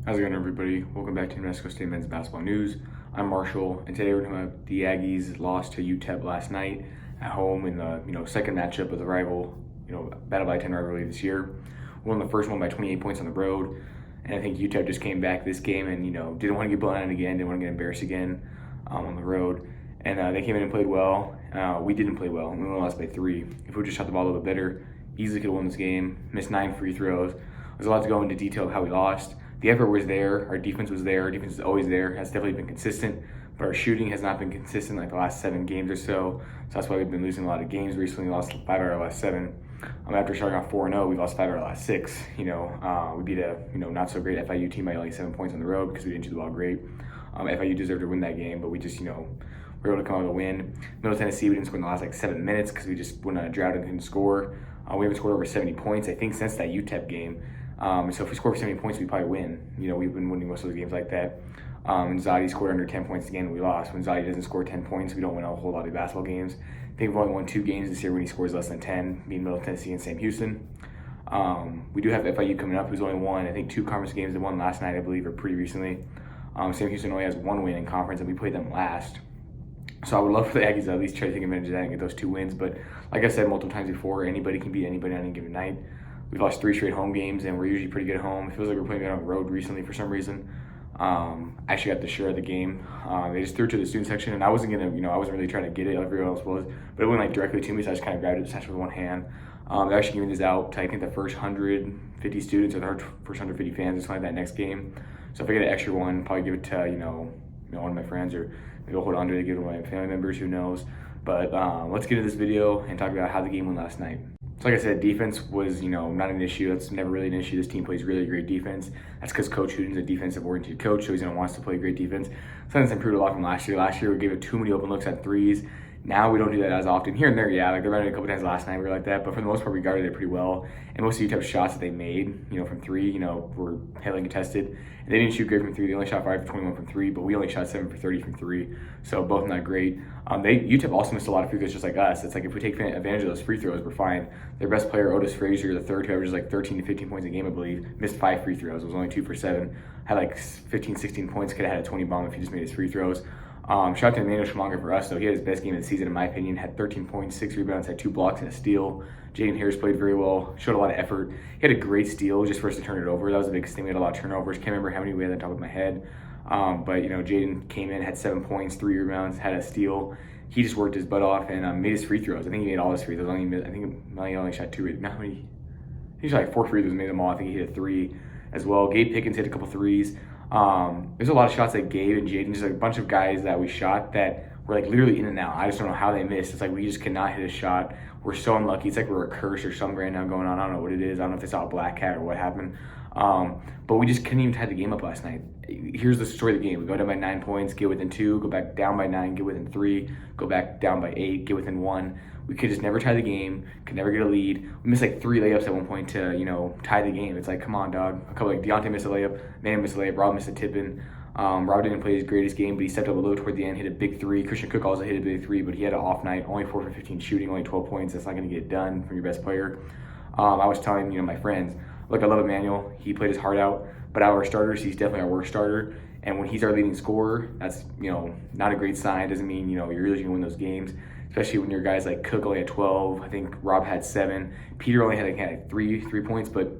How's it going, everybody? Welcome back to New Mexico State Men's Basketball News. I'm Marshall, and today we're talking about the Aggies lost to UTEP last night at home in the second matchup of the rival Battle of I-10 rivalry this year. We won the first one by 28 points on the road, and I think UTEP just came back this game and didn't want to get blown out again, didn't want to get embarrassed again on the road, and they came in and played well. We didn't play well, and we only lost by 3. If we just shot the ball a little bit better, easily could have won this game. Missed 9 free throws. There's a lot to go into detail of how we lost. The effort was there. Our defense was there. Our defense is always there. Has definitely been consistent, but our shooting has not been consistent like the last 7 games or so. So that's why we've been losing a lot of games recently. We lost 5 out of our last 7. After starting off 4-0, we lost 5 out of our last 6. We beat a not so great FIU team by only 7 points on the road because we didn't shoot the ball great. FIU deserved to win that game, but we just we were able to come out with a win. Middle Tennessee, we didn't score in the last 7 minutes because we just went on a drought and couldn't score. We haven't scored over 70 points, I think, since that UTEP game. So if we score over 70 points, we probably win. We've been winning most of the games like that. And Zadi scored under 10 points again, we lost. When Zadi doesn't score 10 points, we don't win a whole lot of basketball games. I think we've only won 2 games this year when he scores less than 10, being Middle Tennessee and Sam Houston. We do have FIU coming up, who's only won, I think, 2 conference games. They won last night, I believe, or pretty recently. Sam Houston only has 1 win in conference, and we played them last. So I would love for the Aggies to at least try to take advantage of that and get those 2 wins. But like I said multiple times before, anybody can beat anybody on any given night. We've lost 3 straight home games, and we're usually pretty good at home. It feels like we're playing good on the road recently for some reason. I actually got the shirt of the game. They just threw it to the student section, and I wasn't I wasn't really trying to get it like everyone else was, but it went directly to me, so I just kind of grabbed it, just with one hand. They're actually giving this out to, I think, the first 150 students or the first 150 fans or something like that next game. So if I get an extra one, probably give it to one of my friends, or maybe I'll hold on to it, give it to my family members, who knows. But let's get into this video and talk about how the game went last night. So like I said, defense was, not an issue. That's never really an issue. This team plays really great defense. That's because Coach Hooten's a defensive-oriented coach, so he's going to want us to play great defense. Something that's improved a lot from last year. Last year, we gave it too many open looks at threes. Now we don't do that as often. Here and there, yeah, like they ran it a couple times last night, we were like that, but for the most part, we guarded it pretty well. And most of the UTEP shots that they made, from 3, were heavily contested. And they didn't shoot great from 3. They only shot 5 for 21 from 3, but we only shot 7 for 30 from 3. So both not great. UTEP also missed a lot of free throws just like us. It's like if we take advantage of those free throws, we're fine. Their best player, Otis Frazier, the third, who averages like 13 to 15 points a game, I believe, missed 5 free throws. It was only 2 for 7. Had like 15, 16 points. Could have had a 20 bomb if he just made his free throws. Shout out to Emmanuel Schmonger for us, though. He had his best game of the season, in my opinion. Had 13 points, 6 rebounds, had 2 blocks and a steal. Jaden Harris played very well, showed a lot of effort. He had a great steal just for us to turn it over. That was the biggest thing. We had a lot of turnovers. Can't remember how many we had on top of my head. But Jaden came in, had 7 points, 3 rebounds, had a steal. He just worked his butt off and made his free throws. I think he made all his free throws. I think he only shot 2. He shot like 4 free throws, made them all. I think he hit a 3 as well. Gabe Pickens hit a couple threes. There's a lot of shots that Gabe and Jaden, just like a bunch of guys that we shot that were like literally in and out. I just don't know how they missed. It's like we just cannot hit a shot. We're so unlucky. It's like we're a curse or something right now going on. I don't know what it is. I don't know if they saw a black cat or what happened. But we just couldn't even tie the game up last night. Here's the story of the game. We go down by 9 points, get within 2, go back down by 9, get within 3, go back down by 8, get within 1. We could just never tie the game, could never get a lead. We missed like 3 layups at one point to, tie the game. It's like, come on, dog. A couple, like Deontay missed a layup, Man missed a layup, Rob missed a tip-in. Rob didn't play his greatest game, but he stepped up a little toward the end, hit a big 3. Christian Cook also hit a big 3, but he had an off night, only 4 for 15 shooting, only 12 points. That's not going to get it done from your best player. I was telling, my friends, look, I love Emmanuel. He played his heart out, but out of our starters, he's definitely our worst starter. And when he's our leading scorer, that's, not a great sign. Doesn't mean, you're really going to win those games, especially when your guys like Cook only had 12. I think Rob had 7. Peter only had 3 points, but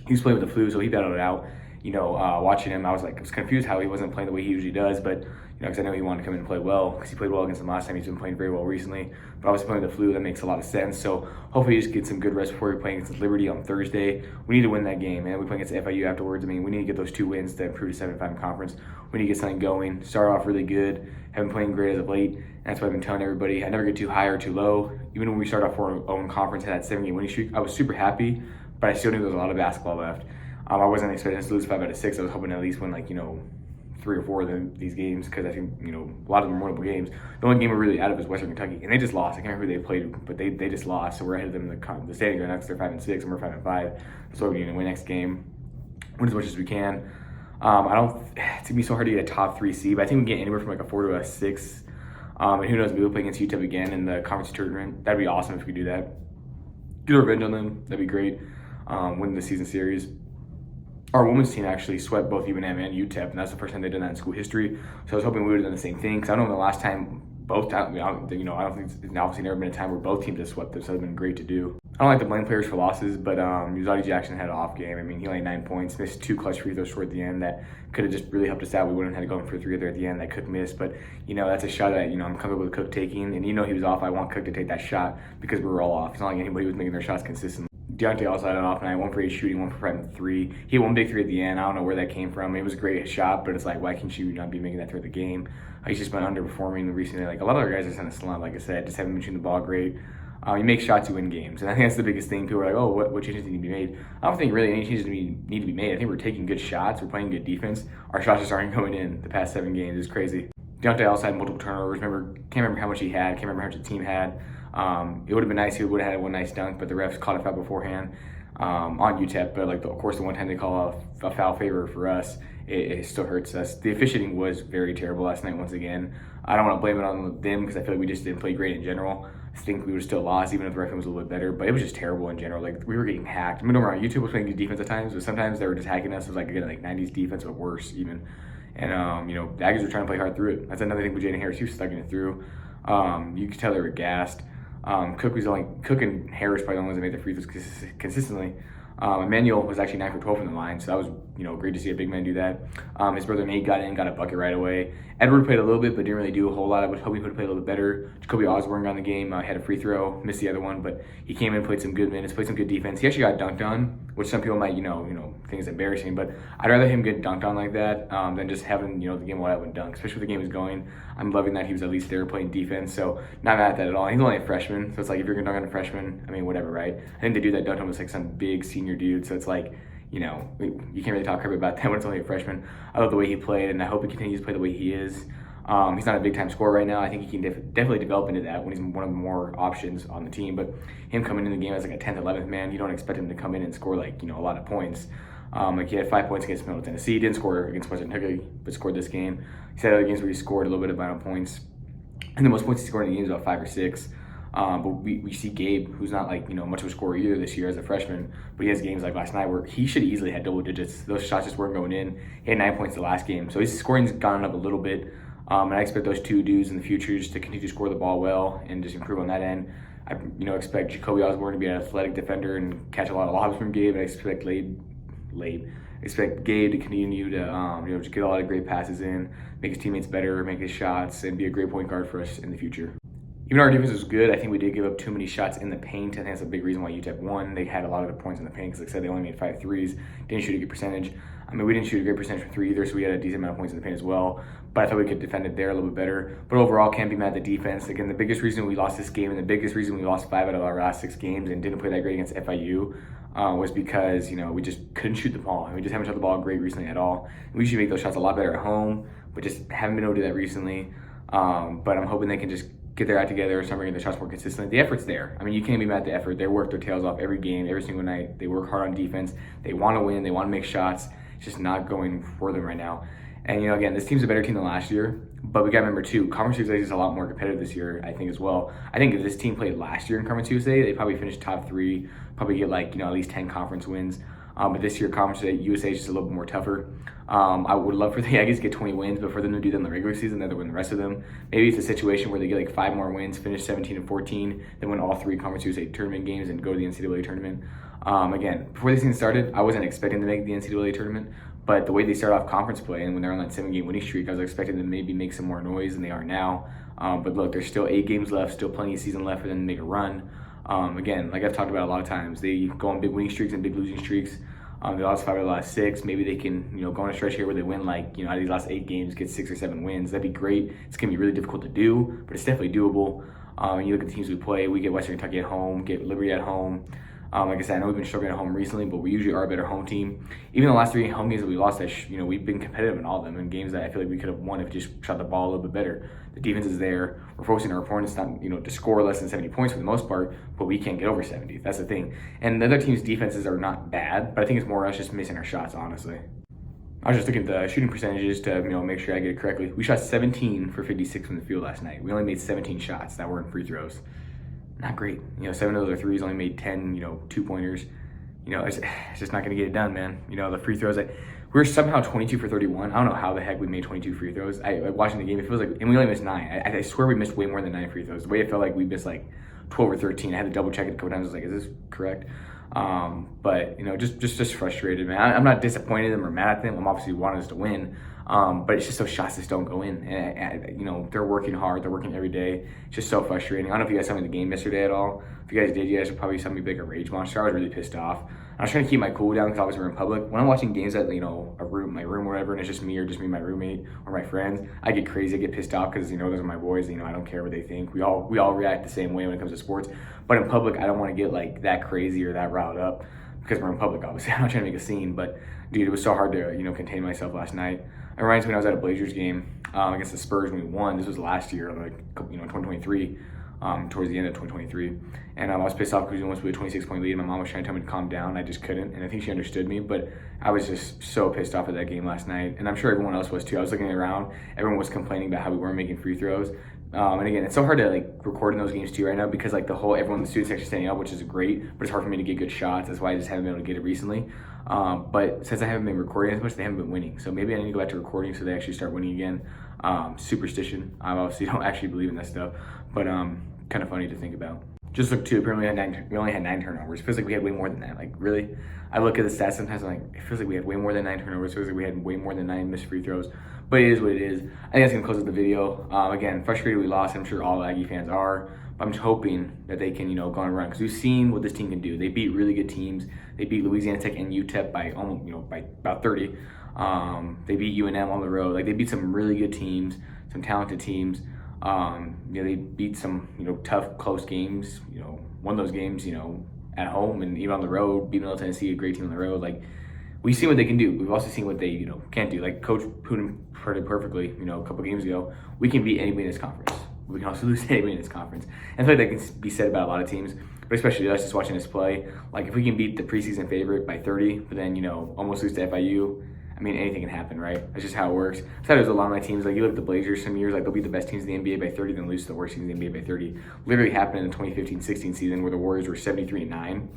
he was playing with the flu, so he battled it out. Watching him, I was confused how he wasn't playing the way he usually does, but because I know he wanted to come in and play well, because he played well against them last time. He's been playing very well recently, but obviously playing with the flu, that makes a lot of sense. So hopefully he just gets some good rest before we're playing against Liberty on Thursday. We need to win that game, and we play against FIU afterwards. I mean, we need to get those 2 wins to improve to 7-5 in conference. We need to get something going. Start off really good. Haven't been playing great as of late. That's what I've been telling everybody. I never get too high or too low. Even when we started off 4-0 in conference, had that 7-game winning streak, I was super happy, but I still knew there was a lot of basketball left. I wasn't expecting us to lose 5 out of 6. I was hoping to at least win 3 or 4 of these games, because I think a lot of them were winnable games. The only game we're really out of is Western Kentucky, and they just lost. I can't remember who they played, but they just lost. So we're ahead of them in the standings right now because they're 5-6 and we're 5-5. That's why we need to win next game, win as much as we can. It's gonna be so hard to get a top 3 seed, but I think we can get anywhere from a 4 to a 6. And who knows, maybe we'll play against UTEP again in the conference tournament. That'd be awesome if we could do that. Get a revenge on them. That'd be great. Win the season series. Our women's team actually swept both UNM and UTEP, and that's the first time they've done that in school history. So I was hoping we would have done the same thing, because I don't know the last time both times, I don't think it's obviously never been a time where both teams have swept them, so it's been great to do. I don't like to blame players for losses, but Uzadi Jackson had an off game. I mean, he only had 9 points, missed 2 clutch free throws toward the end that could have just really helped us out. We wouldn't have had to go in for 3 there at the end that Cook missed, but that's a shot that I'm comfortable with Cook taking, and he was off. I want Cook to take that shot because we were all off. It's not like anybody was making their shots consistently. Deontay also had an off night, 1 for 8 shooting, 1 for 5 3. He had 1 big 3 at the end. I don't know where that came from. It was a great shot, but it's like, why can't you not be making that throughout the game? He's just been underperforming recently. Like, a lot of our guys are in a slump, like I said, just haven't been shooting the ball great. You make shots, you win games. And I think that's the biggest thing. People are like, oh, what changes need to be made? I don't think really any changes need to be made. I think we're taking good shots. We're playing good defense. Our shots just aren't going in the past 7 games. It's crazy. Deontay also had multiple turnovers. Can't remember how much he had. Can't remember how much the team had. It would have been nice. He would have had one nice dunk, but the refs caught a foul beforehand on UTEP. But of course, the one time they call a foul favor for us, it still hurts us. The officiating was very terrible last night once again. I don't want to blame it on them because I feel like we just didn't play great in general. I think we would have still lost even if the referee was a little bit better, but it was just terrible in general. Like, we were getting hacked. I mean, don't get me wrong, YouTube was playing good defense at times, but sometimes they were just hacking us. It was like, again, like 90s defense, but worse even. And, the Aggies were trying to play hard through it. That's another thing with Jaden Harris. He was stugging it through. You could tell they were gassed. Cook and Harris probably the only ones that made the free throws consistently. Emmanuel was actually 9 for 12 from the line, so that was great to see a big man do that. His brother Nate got a bucket right away. Edward played a little bit, but didn't really do a whole lot. I was hoping he would have played a little bit better. Jacoby Osborne got in the game, had a free throw, missed the other one, but he came in, played some good minutes, played some good defense. He actually got dunked on, which some people might think is embarrassing, but I'd rather him get dunked on like that than just having the game wide open dunk, especially when the game is going. I'm loving that he was at least there playing defense, so not mad at that at all. He's only a freshman, so it's like, if you're gonna dunk on a freshman, I mean, whatever, right? I think the dude that dunked him was like some big senior dude, so it's like, you can't really talk crap about that when it's only a freshman. I love the way he played, and I hope he continues to play the way he is. He's not a big time scorer right now. I think he can definitely develop into that when he's one of the more options on the team. But him coming in the game as like a 10th, 11th man, you don't expect him to come in and score like a lot of points. Like, he had 5 points against Middle Tennessee. He didn't score against Western Kentucky, but scored this game. He's had other games where he scored a little bit amount of points, and the most points he scored in the game is about 5 or 6. But we see Gabe, who's not like much of a scorer either this year as a freshman, but he has games like last night where he should easily had double digits. Those shots just weren't going in. He had 9 points the last game, so his scoring's gone up a little bit. And I expect those 2 dudes in the future just to continue to score the ball well and just improve on that end. I expect Jacoby Osborne to be an athletic defender and catch a lot of lobs from Gabe. And I expect Gabe to continue to just get a lot of great passes in, make his teammates better, make his shots, and be a great point guard for us in the future. Even though our defense was good, I think we did give up too many shots in the paint. I think that's a big reason why UTEP won. They had a lot of the points in the paint because, like I said, they only made 5 threes, didn't shoot a good percentage. I mean, we didn't shoot a great percentage from 3 either, so we had a decent amount of points in the paint as well. But I thought we could defend it there a little bit better. But overall, can't be mad at the defense. Again, the biggest reason we lost this game and the biggest reason we lost 5 out of our last 6 games and didn't play that great against FIU was because, we just couldn't shoot the ball. We just haven't shot the ball great recently at all. We should make those shots a lot better at home, but just haven't been able to do that recently. But I'm hoping they can just get their act together and start making the shots more consistently. The effort's there. I mean, you can't be mad at the effort. They work their tails off every game, every single night. They work hard on defense. They want to win. They want to make shots. It's just not going for them right now. And, again, this team's a better team than last year, but we got to remember, too, Conference USA is a lot more competitive this year, I think, as well. I think if this team played last year in Conference USA, they probably finished top 3, probably get, at least 10 conference wins. But this year, Conference USA is just a little bit more tougher. I would love for the Aggies to get 20 wins, but for them to do that in the regular season, they'll win the rest of them. Maybe it's a situation where they get 5 more wins, finish 17-14, then win all 3 Conference USA tournament games and go to the NCAA tournament. Again, before this season started, I wasn't expecting to make the NCAA tournament, but the way they started off conference play and when they're on that 7-game winning streak, I was expecting them to maybe make some more noise than they are now. But look, there's still 8 games left, still plenty of season left for them to make a run. Again, like I've talked about a lot of times, they go on big winning streaks and big losing streaks. They lost 5 of the last 6. Maybe they can, go on a stretch here where they win, out of these last 8 games, get 6 or 7 wins. That'd be great. It's going to be really difficult to do, but it's definitely doable. You look at the teams we play. We get Western Kentucky at home, get Liberty at home. Like I said, I know we've been struggling at home recently, but we usually are a better home team. Even the last 3 home games that we lost, we've been competitive in all of them, in games that I feel like we could have won if we just shot the ball a little bit better. The defense is there. We're forcing our opponents not, to score less than 70 points for the most part, but we can't get over 70. That's the thing. And the other team's defenses are not bad, but I think it's more us just missing our shots, honestly. I was just looking at the shooting percentages to make sure I get it correctly. We shot 17 for 56 from the field last night. We only made 17 shots that weren't free throws. Not great. 7 of those are threes, only made 10, 2-pointers. it's just not going to get it done, man. The free throws, we're somehow 22 for 31. I don't know how the heck we made 22 free throws. Watching the game, it feels like, and we only missed 9. I swear we missed way more than 9 free throws. The way it felt like we missed like 12 or 13. I had to double check it a couple times. I was like, is this correct? But just frustrated, man. I'm not disappointed in them or mad at them. I'm obviously wanting us to win. But it's just those shots just don't go in. And they're working hard. They're working every day. It's just so frustrating. I don't know if you guys saw me in the game yesterday at all. If you guys did, you guys would probably saw me big a rage monster. I was really pissed off. I was trying to keep my cool down because obviously we're in public. When I'm watching games at my room or whatever, and it's just me and my roommate or my friends, I get crazy. I get pissed off because those are my boys. I don't care what they think. We all react the same way when it comes to sports. But in public, I don't want to get like that crazy or that riled up because we're in public. Obviously, I'm not trying to make a scene. But dude, it was so hard to contain myself last night. It reminds me when I was at a Blazers game against the Spurs when we won. This was last year, 2023. Towards the end of 2023, and I was pissed off because we almost blew a 26-point lead. My mom was trying to tell me to calm down. I just couldn't, and I think she understood me, but I was just so pissed off at that game last night, and I'm sure everyone else was too. I was looking around, everyone was complaining about how we weren't making free throws, and again, it's so hard to record in those games too right now because everyone in the student section standing up, which is great, but it's hard for me to get good shots. That's why I just haven't been able to get it recently. But since I haven't been recording as much, they haven't been winning. So maybe I need to go back to recording so they actually start winning again. Superstition. I obviously don't actually believe in that stuff, but kind of funny to think about. Just look too, apparently we only had 9 turnovers. It feels like we had way more than that. Like, really? I look at the stats sometimes, I'm like, it feels like we had way more than 9 turnovers. It feels like we had way more than 9 missed free throws. But it is what it is. I think that's going to close up the video. Again, frustrated we lost. I'm sure all Aggie fans are. But I'm just hoping that they can, go on a run. Because we've seen what this team can do. They beat really good teams. They beat Louisiana Tech and UTEP by almost, by about 30. They beat UNM on the road. They beat some really good teams, some talented teams. They beat some, tough, close games, won those games, at home and even on the road, beat Middle Tennessee, a great team on the road. We've seen what they can do. We've also seen what they, can't do. Coach Putin put it perfectly, a couple games ago. We can beat anybody in this conference. We can also lose to anybody in this conference. And I feel like that can be said about a lot of teams, but especially us just watching us play. If we can beat the preseason favorite by 30, but then, almost lose to FIU, anything can happen, right? That's just how it works. I thought it was a lot of my teams. You look at the Blazers some years, they'll be the best teams in the NBA by 30, then lose to the worst teams in the NBA by 30. Literally happened in the 2015-16 season where the Warriors were 73-9.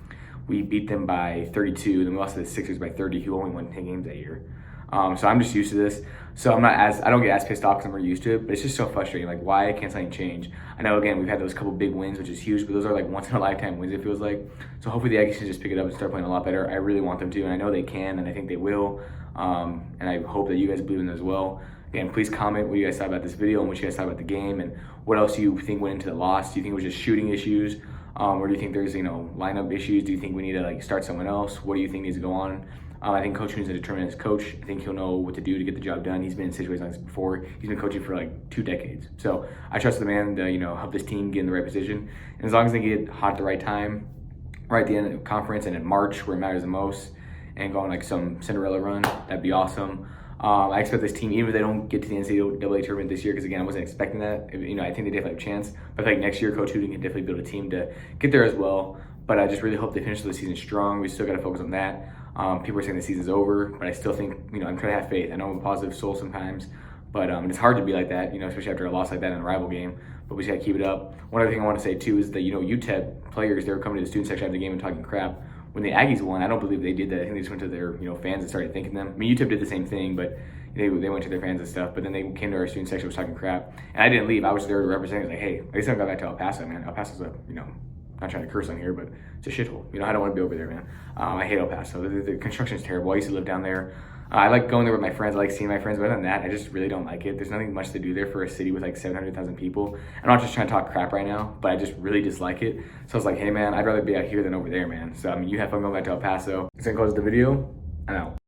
We beat them by 32, then we lost to the Sixers by 30, who only won 10 games that year. So I'm just used to this. So I don't get as pissed off because I'm more used to it, but it's just so frustrating. Why can't something change? I know, again, we've had those couple big wins, which is huge, but those are once in a lifetime wins, it feels like. So hopefully the Aggies can just pick it up and start playing a lot better. I really want them to, and I know they can, and I think they will. And I hope that you guys believe in it as well. Again, please comment what you guys thought about this video and what you guys thought about the game and what else you think went into the loss. Do you think it was just shooting issues? Or do you think there's, lineup issues? Do you think we need to start someone else? What do you think needs to go on? I think Coach Hoon's a determined coach. I think he'll know what to do to get the job done. He's been in situations like this before. He's been coaching for 2 decades. So I trust the man to, help this team get in the right position. And as long as they get hot at the right time, right at the end of the conference and in March where it matters the most, and go on some Cinderella run, that'd be awesome. I expect this team, even if they don't get to the NCAA tournament this year, because again, I wasn't expecting that. I think they definitely have a chance. But I think next year, Coach Hoon can definitely build a team to get there as well. But I just really hope they finish the season strong. We still got to focus on that. People are saying the season's over, but I still think, I'm trying to have faith. I know I'm a positive soul sometimes, but it's hard to be like that, especially after a loss like that in a rival game. But we just got to keep it up. One other thing I want to say too is that, UTEP players, they were coming to the student section after the game and talking crap. When the Aggies won, I don't believe they did that. I think they just went to their fans and started thanking them. UTEP did the same thing, but they went to their fans and stuff. But then they came to our student section, was talking crap, and I didn't leave. I was there to represent. Hey, at least I got back to El Paso, man. El Paso's a not trying to curse on here, but it's a shithole. I don't want to be over there, man. I hate El Paso. The construction is terrible. I used to live down there. I like going there with my friends. I like seeing my friends, but other than that, I just really don't like it. There's nothing much to do there for a city with 700,000 people. I'm not just trying to talk crap right now, but I just really dislike it. So I was like, hey man, I'd rather be out here than over there, man. So you have fun going back to El Paso. It's gonna close the video. I'm out.